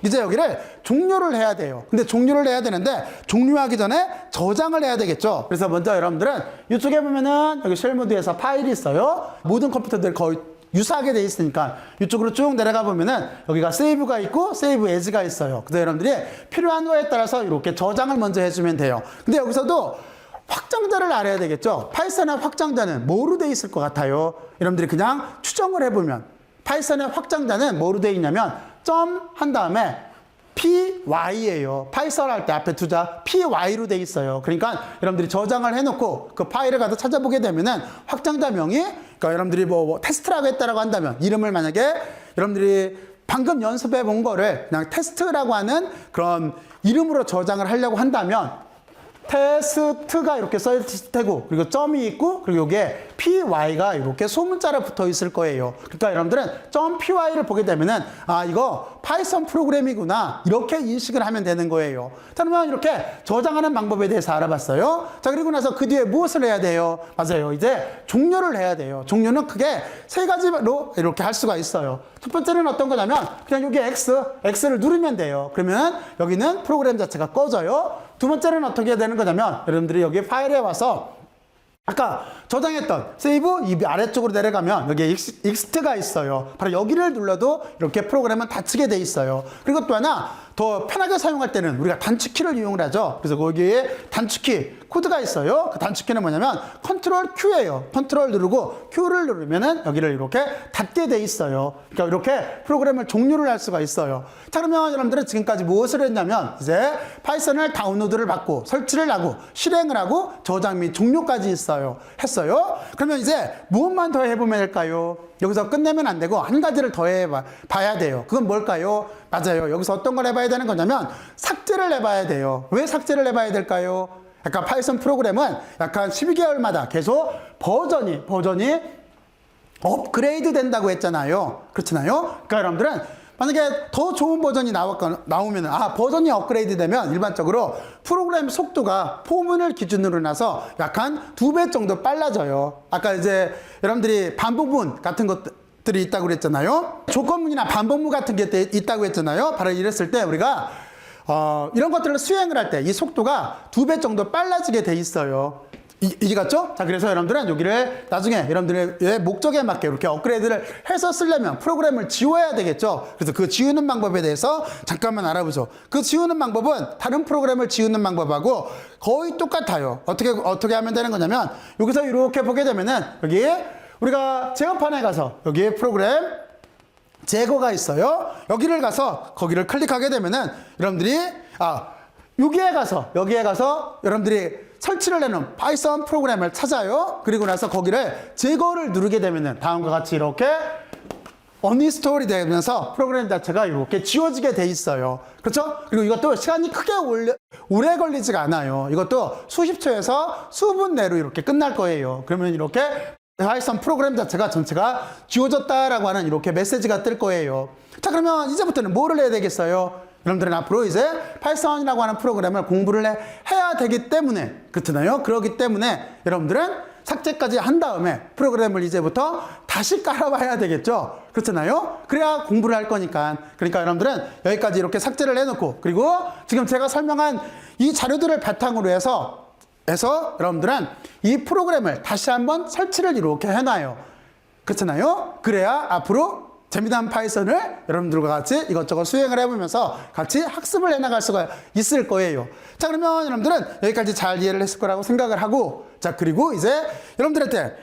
이제 여기를 종료를 해야 돼요. 근데 종료를 해야 되는데 종료하기 전에 저장을 해야 되겠죠. 그래서 먼저 여러분들은 이쪽에 보면은 여기 쉘 모드에서 파일이 있어요. 모든 컴퓨터들 거의 유사하게 돼 있으니까 이쪽으로 쭉 내려가 보면은 여기가 세이브가 있고 세이브 에즈가 있어요. 그래서 여러분들이 필요한 거에 따라서 이렇게 저장을 먼저 해주면 돼요. 근데 여기서도 확장자를 알아야 되겠죠. 파이썬의 확장자는 뭐로 돼 있을 것 같아요? 여러분들이 그냥 추정을 해보면 파이썬의 확장자는 뭐로 돼 있냐면 점 한 다음에 py예요. 파이썬 할 때 앞에 두자 py로 돼 있어요. 그러니까 여러분들이 저장을 해놓고 그 파일을 가서 찾아보게 되면은 확장자명이 그러니까 여러분들이 뭐 테스트라고 했다라고 한다면 이름을 만약에 여러분들이 방금 연습해 본 거를 그냥 테스트라고 하는 그런 이름으로 저장을 하려고 한다면 테스트가 이렇게 써 있을 테고 그리고 점이 있고 그리고 여기에 py가 이렇게 소문자로 붙어 있을 거예요. 그러니까 여러분들은 점 py를 보게 되면은 아 이거 파이썬 프로그램이구나 이렇게 인식을 하면 되는 거예요. 자 그러면 이렇게 저장하는 방법에 대해서 알아봤어요. 자 그리고 나서 그 뒤에 무엇을 해야 돼요? 맞아요. 이제 종료를 해야 돼요. 종료는 크게 세 가지로 이렇게 할 수가 있어요. 첫 번째는 어떤 거냐면 그냥 여기 X를 누르면 돼요. 그러면 여기는 프로그램 자체가 꺼져요. 두 번째는 어떻게 해야 되는 거냐면 여러분들이 여기 파일에 와서 아까 저장했던 세이브 이 아래쪽으로 내려가면 여기에 익스트가 있어요. 바로 여기를 눌러도 이렇게 프로그램은 닫히게 돼 있어요. 그리고 또 하나 더 편하게 사용할 때는 우리가 단축키를 이용을 하죠. 그래서 거기에 단축키 코드가 있어요. 그 단축키는 뭐냐면 컨트롤 Q예요. 컨트롤 누르고 Q를 누르면은 여기를 이렇게 닫게 돼 있어요. 그러니까 이렇게 프로그램을 종료를 할 수가 있어요. 자 그러면 여러분들은 지금까지 무엇을 했냐면 이제 파이썬을 다운로드를 받고 설치를 하고 실행을 하고 저장 및 종료까지 했어요. 그러면 이제 무엇만 더 해보면 될까요? 여기서 끝내면 안 되고 한 가지를 더 해봐야 돼요. 그건 뭘까요? 맞아요. 여기서 어떤 걸 해봐야 되는 거냐면 삭제를 해봐야 돼요. 왜 삭제를 해봐야 될까요? 약간 파이썬 프로그램은 약간 12개월마다 계속 버전이 업그레이드 된다고 했잖아요. 그렇잖아요. 그러니까 여러분들은 만약에 더 좋은 버전이 나오면 버전이 업그레이드 되면 일반적으로 프로그램 속도가 포문을 기준으로 나서 약간 2배 정도 빨라져요. 아까 이제 여러분들이 반복문 같은 것들이 있다고 그랬잖아요. 조건문이나 반복문 같은 게 있다고 했잖아요. 바로 이랬을 때 우리가 이런 것들을 수행을 할 때 이 속도가 2배 정도 빨라지게 돼 있어요. 이해갔죠? 자, 그래서 여러분들은 여기를 나중에 여러분들의 목적에 맞게 이렇게 업그레이드를 해서 쓰려면 프로그램을 지워야 되겠죠? 그래서 그 지우는 방법에 대해서 잠깐만 알아보죠. 그 지우는 방법은 다른 프로그램을 지우는 방법하고 거의 똑같아요. 어떻게 하면 되는 거냐면 여기서 이렇게 보게 되면은 여기에 우리가 제어판에 가서 여기에 프로그램 제거가 있어요. 여기를 가서 거기를 클릭하게 되면은 여러분들이 여기에 가서 여러분들이 설치를 해놓은 파이썬 프로그램을 찾아요. 그리고 나서 거기를 제거를 누르게 되면은 다음과 같이 이렇게 언인스톨이 되면서 프로그램 자체가 이렇게 지워지게 돼 있어요. 그렇죠? 그리고 이것도 시간이 크게 오래 걸리지가 않아요. 이것도 수십 초에서 수분 내로 이렇게 끝날 거예요. 그러면 이렇게 파이썬 프로그램 자체가 전체가 지워졌다라고 하는 이렇게 메시지가 뜰 거예요. 자, 그러면 이제부터는 뭐를 해야 되겠어요? 여러분들은 앞으로 이제 파이썬이라고 하는 프로그램을 공부를 해야 되기 때문에 그렇잖아요. 그렇기 때문에 여러분들은 삭제까지 한 다음에 프로그램을 이제부터 다시 깔아봐야 되겠죠. 그렇잖아요. 그래야 공부를 할 거니까. 그러니까 여러분들은 여기까지 이렇게 삭제를 해놓고 그리고 지금 제가 설명한 이 자료들을 바탕으로 해서 여러분들은 이 프로그램을 다시 한번 설치를 이렇게 해놔요. 그렇잖아요. 그래야 앞으로 재미난 파이썬을 여러분들과 같이 이것저것 수행을 해보면서 같이 학습을 해나갈 수가 있을 거예요. 자, 그러면 여러분들은 여기까지 잘 이해를 했을 거라고 생각을 하고, 자, 그리고 이제 여러분들한테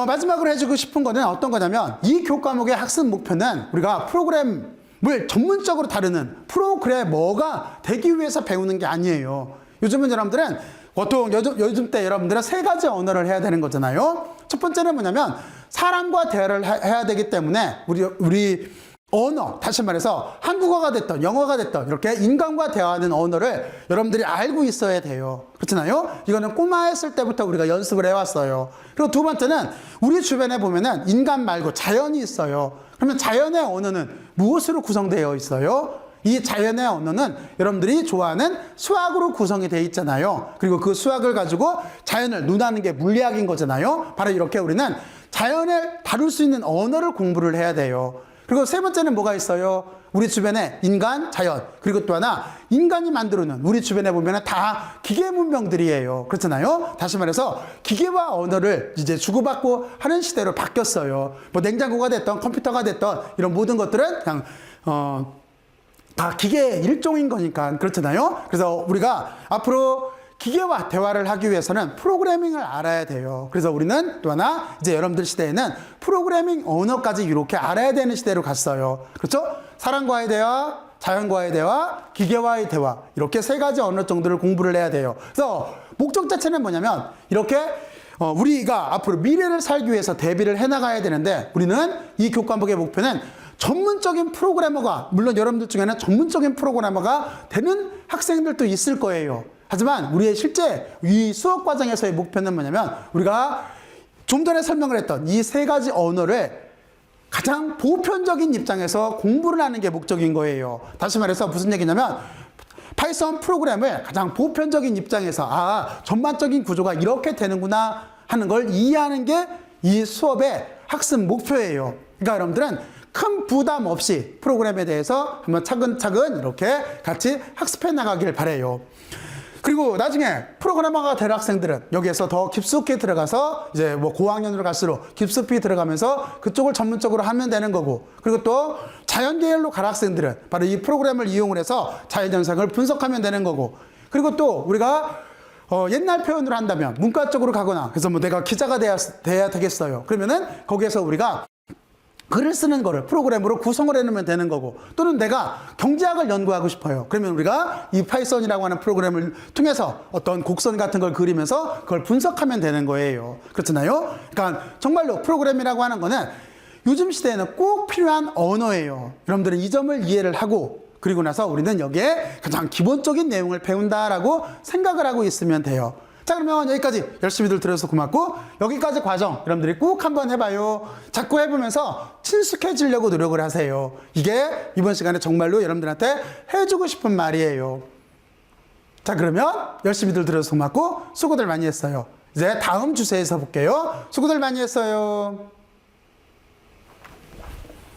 마지막으로 해주고 싶은 거는 어떤 거냐면 이 교과목의 학습 목표는 우리가 프로그램을 전문적으로 다루는 프로그래머가 되기 위해서 배우는 게 아니에요. 요즘은 여러분들은 보통 요즘 때 여러분들은 세 가지 언어를 해야 되는 거잖아요. 첫 번째는 뭐냐면 사람과 대화를 해야 되기 때문에 우리 언어, 다시 말해서 한국어가 됐던 영어가 됐던 이렇게 인간과 대화하는 언어를 여러분들이 알고 있어야 돼요. 그렇잖아요. 이거는 꼬마했을 때부터 우리가 연습을 해왔어요. 그리고 두 번째는 우리 주변에 보면은 인간 말고 자연이 있어요. 그러면 자연의 언어는 무엇으로 구성되어 있어요? 이 자연의 언어는 여러분들이 좋아하는 수학으로 구성이 되어 있잖아요. 그리고 그 수학을 가지고 자연을 논하는 게 물리학인 거잖아요. 바로 이렇게 우리는 자연을 다룰 수 있는 언어를 공부를 해야 돼요. 그리고 세 번째는 뭐가 있어요? 우리 주변에 인간, 자연, 그리고 또 하나 인간이 만들어놓은 우리 주변에 보면은 다 기계 문명들이에요. 그렇잖아요. 다시 말해서 기계와 언어를 이제 주고받고 하는 시대로 바뀌었어요. 뭐 냉장고가 됐던 컴퓨터가 됐던 이런 모든 것들은 그냥 다 기계의 일종인 거니까 그렇잖아요. 그래서 우리가 앞으로 기계와 대화를 하기 위해서는 프로그래밍을 알아야 돼요. 그래서 우리는 또 하나 이제 여러분들 시대에는 프로그래밍 언어까지 이렇게 알아야 되는 시대로 갔어요. 그렇죠? 사람과의 대화, 자연과의 대화, 기계와의 대화 이렇게 세 가지 언어 정도를 공부를 해야 돼요. 그래서 목적 자체는 뭐냐면 이렇게 우리가 앞으로 미래를 살기 위해서 대비를 해나가야 되는데 우리는 이 교과목의 목표는 전문적인 프로그래머가 물론 여러분들 중에는 전문적인 프로그래머가 되는 학생들도 있을 거예요. 하지만 우리의 실제 이 수업 과정에서의 목표는 뭐냐면 우리가 좀 전에 설명을 했던 이 세 가지 언어를 가장 보편적인 입장에서 공부를 하는 게 목적인 거예요. 다시 말해서 무슨 얘기냐면 파이썬 프로그램을 가장 보편적인 입장에서 전반적인 구조가 이렇게 되는구나 하는 걸 이해하는 게 이 수업의 학습 목표예요. 그러니까 여러분들은 큰 부담 없이 프로그램에 대해서 한번 차근차근 이렇게 같이 학습해 나가길 바라요. 그리고 나중에 프로그래머가 될 학생들은 여기에서 더 깊숙이 들어가서 이제 뭐 고학년으로 갈수록 깊숙이 들어가면서 그쪽을 전문적으로 하면 되는 거고, 그리고 또 자연 계열로 갈 학생들은 바로 이 프로그램을 이용을 해서 자연 현상을 분석하면 되는 거고, 그리고 또 우리가 옛날 표현으로 한다면 문과 쪽으로 가거나 그래서 뭐 내가 기자가 돼야 되겠어요. 그러면은 거기에서 우리가 글을 쓰는 거를 프로그램으로 구성을 해놓으면 되는 거고, 또는 내가 경제학을 연구하고 싶어요. 그러면 우리가 이 파이썬이라고 하는 프로그램을 통해서 어떤 곡선 같은 걸 그리면서 그걸 분석하면 되는 거예요. 그렇잖아요. 그러니까 정말로 프로그램이라고 하는 거는 요즘 시대에는 꼭 필요한 언어예요. 여러분들은 이 점을 이해를 하고 그리고 나서 우리는 여기에 가장 기본적인 내용을 배운다라고 생각을 하고 있으면 돼요. 자, 그러면 여기까지 열심히들 들어서 고맙고, 여기까지 과정 여러분들이 꼭 한번 해봐요. 자꾸 해보면서 친숙해지려고 노력을 하세요. 이게 이번 시간에 정말로 여러분들한테 해주고 싶은 말이에요. 자, 그러면 열심히들 들어서 고맙고 수고들 많이 했어요. 이제 다음 주제에서 볼게요. 수고들 많이 했어요.